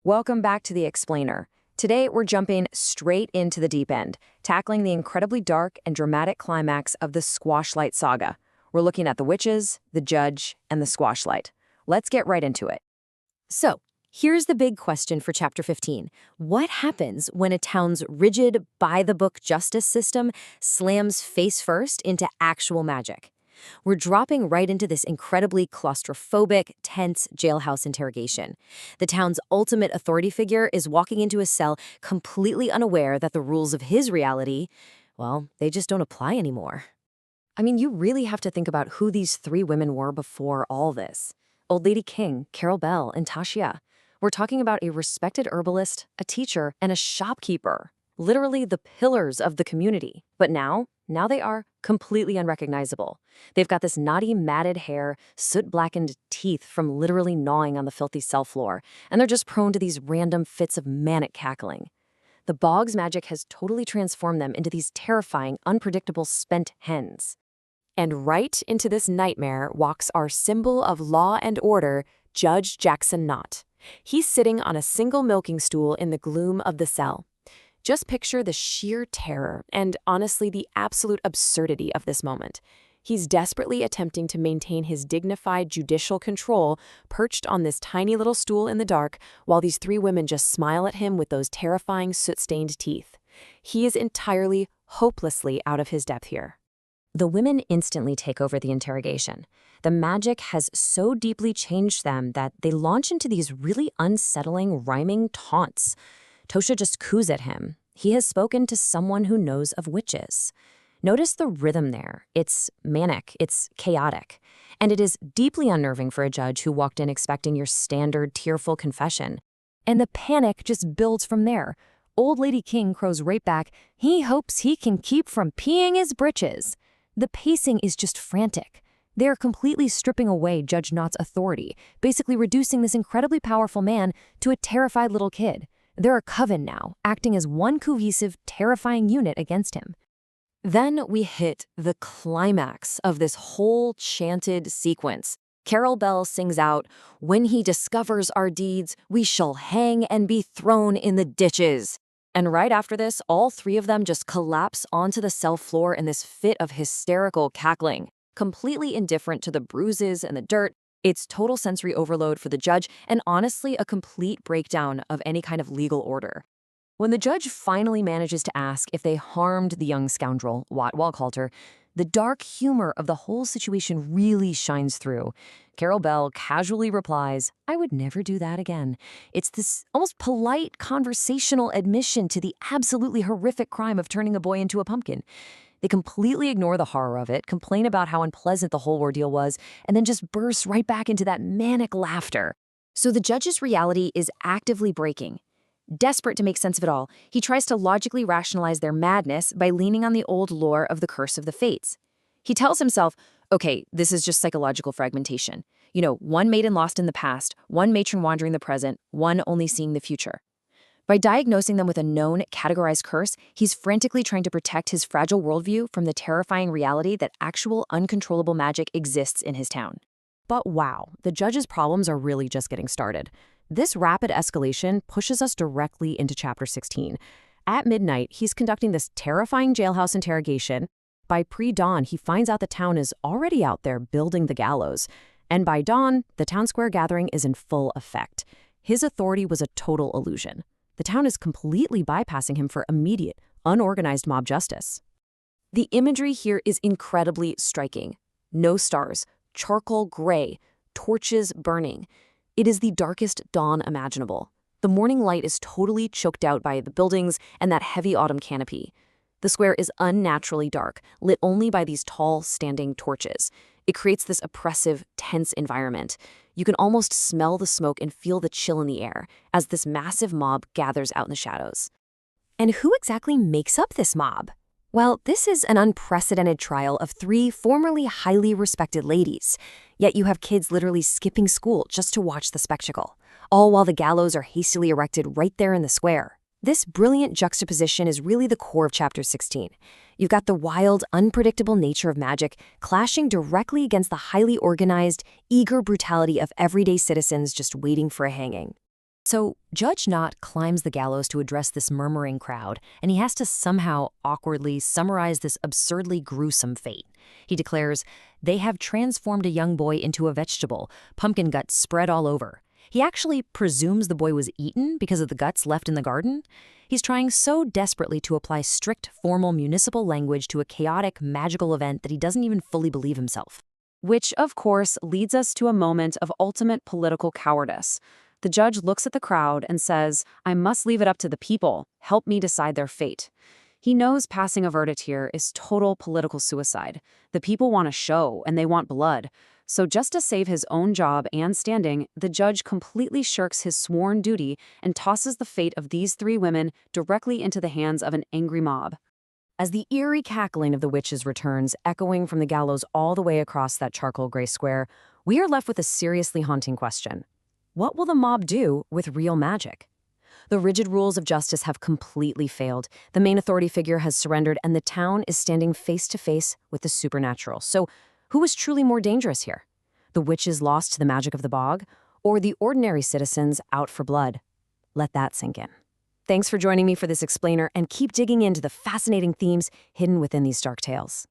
Welcome back to The Explainer. Today, we're jumping straight into the deep end, tackling the incredibly dark and dramatic climax of the Squashlight Saga. We're looking at the witches, the judge, and the Squashlight. Let's get right into it. So, here's the big question for Chapter 15. What happens when a town's rigid, by-the-book justice system slams face first into actual magic? We're dropping right into this incredibly claustrophobic, tense jailhouse interrogation. The town's ultimate authority figure is walking into a cell completely unaware that the rules of his reality, well, they just don't apply anymore. I mean, you really have to think about who these three women were before all this. Old Lady King, Carol Bell, and Tashia. We're talking about a respected herbalist, a teacher, and a shopkeeper. Literally the pillars of the community. But now they are completely unrecognizable. They've got this knotty, matted hair, soot-blackened teeth from literally gnawing on the filthy cell floor, and they're just prone to these random fits of manic cackling. The bog's magic has totally transformed them into these terrifying, unpredictable spent hens. And right into this nightmare walks our symbol of law and order, Judge Jackson Knott. He's sitting on a single milking stool in the gloom of the cell. Just picture the sheer terror and, honestly, the absolute absurdity of this moment. He's desperately attempting to maintain his dignified judicial control perched on this tiny little stool in the dark while these three women just smile at him with those terrifying soot-stained teeth. He is entirely, hopelessly out of his depth here. The women instantly take over the interrogation. The magic has so deeply changed them that they launch into these really unsettling, rhyming taunts. Tosha just coos at him. He has spoken to someone who knows of witches. Notice the rhythm there. It's manic, it's chaotic. And it is deeply unnerving for a judge who walked in expecting your standard tearful confession. And the panic just builds from there. Old Lady King crows right back, he hopes he can keep from peeing his britches. The pacing is just frantic. They're completely stripping away Judge Knott's authority, basically reducing this incredibly powerful man to a terrified little kid. They're a coven now, acting as one cohesive, terrifying unit against him. Then we hit the climax of this whole chanted sequence. Carol Bell sings out, "When he discovers our deeds, we shall hang and be thrown in the ditches." And right after this, all three of them just collapse onto the cell floor in this fit of hysterical cackling, completely indifferent to the bruises and the dirt. It's total sensory overload for the judge and honestly a complete breakdown of any kind of legal order. When the judge finally manages to ask if they harmed the young scoundrel, Watt Walkhalter, the dark humor of the whole situation really shines through. Carol Bell casually replies, "I would never do that again." It's this almost polite conversational admission to the absolutely horrific crime of turning a boy into a pumpkin. They completely ignore the horror of it, complain about how unpleasant the whole ordeal was, and then just burst right back into that manic laughter. So the judge's reality is actively breaking. Desperate to make sense of it all, he tries to logically rationalize their madness by leaning on the old lore of the Curse of the Fates. He tells himself, okay, this is just psychological fragmentation. You know, one maiden lost in the past, one matron wandering the present, one only seeing the future. By diagnosing them with a known, categorized curse, he's frantically trying to protect his fragile worldview from the terrifying reality that actual, uncontrollable magic exists in his town. But wow, the judge's problems are really just getting started. This rapid escalation pushes us directly into Chapter 16. At midnight, he's conducting this terrifying jailhouse interrogation. By pre-dawn, he finds out the town is already out there building the gallows. And by dawn, the town square gathering is in full effect. His authority was a total illusion. The town is completely bypassing him for immediate, unorganized mob justice. The imagery here is incredibly striking. No stars, charcoal gray, torches burning. It is the darkest dawn imaginable. The morning light is totally choked out by the buildings and that heavy autumn canopy. The square is unnaturally dark, lit only by these tall, standing torches. It creates this oppressive, tense environment. You can almost smell the smoke and feel the chill in the air as this massive mob gathers out in the shadows. And who exactly makes up this mob? Well, this is an unprecedented trial of three formerly highly respected ladies. Yet you have kids literally skipping school just to watch the spectacle, all while the gallows are hastily erected right there in the square. This brilliant juxtaposition is really the core of Chapter 16. You've got the wild, unpredictable nature of magic clashing directly against the highly organized, eager brutality of everyday citizens just waiting for a hanging. So, Judge Knott climbs the gallows to address this murmuring crowd, and he has to somehow awkwardly summarize this absurdly gruesome fate. He declares, "They have transformed a young boy into a vegetable, pumpkin guts spread all over." He actually presumes the boy was eaten because of the guts left in the garden. He's trying so desperately to apply strict, formal municipal language to a chaotic, magical event that he doesn't even fully believe himself. Which, of course, leads us to a moment of ultimate political cowardice. The judge looks at the crowd and says, "I must leave it up to the people. Help me decide their fate." He knows passing a verdict here is total political suicide. The people want a show, and they want blood. So just to save his own job and standing, the judge completely shirks his sworn duty and tosses the fate of these three women directly into the hands of an angry mob. As the eerie cackling of the witches returns, echoing from the gallows all the way across that charcoal gray square, we are left with a seriously haunting question. What will the mob do with real magic? The rigid rules of justice have completely failed. The main authority figure has surrendered, and the town is standing face to face with the supernatural. So, who is truly more dangerous here? The witches lost to the magic of the bog, or the ordinary citizens out for blood? Let that sink in. Thanks for joining me for this explainer, and keep digging into the fascinating themes hidden within these dark tales.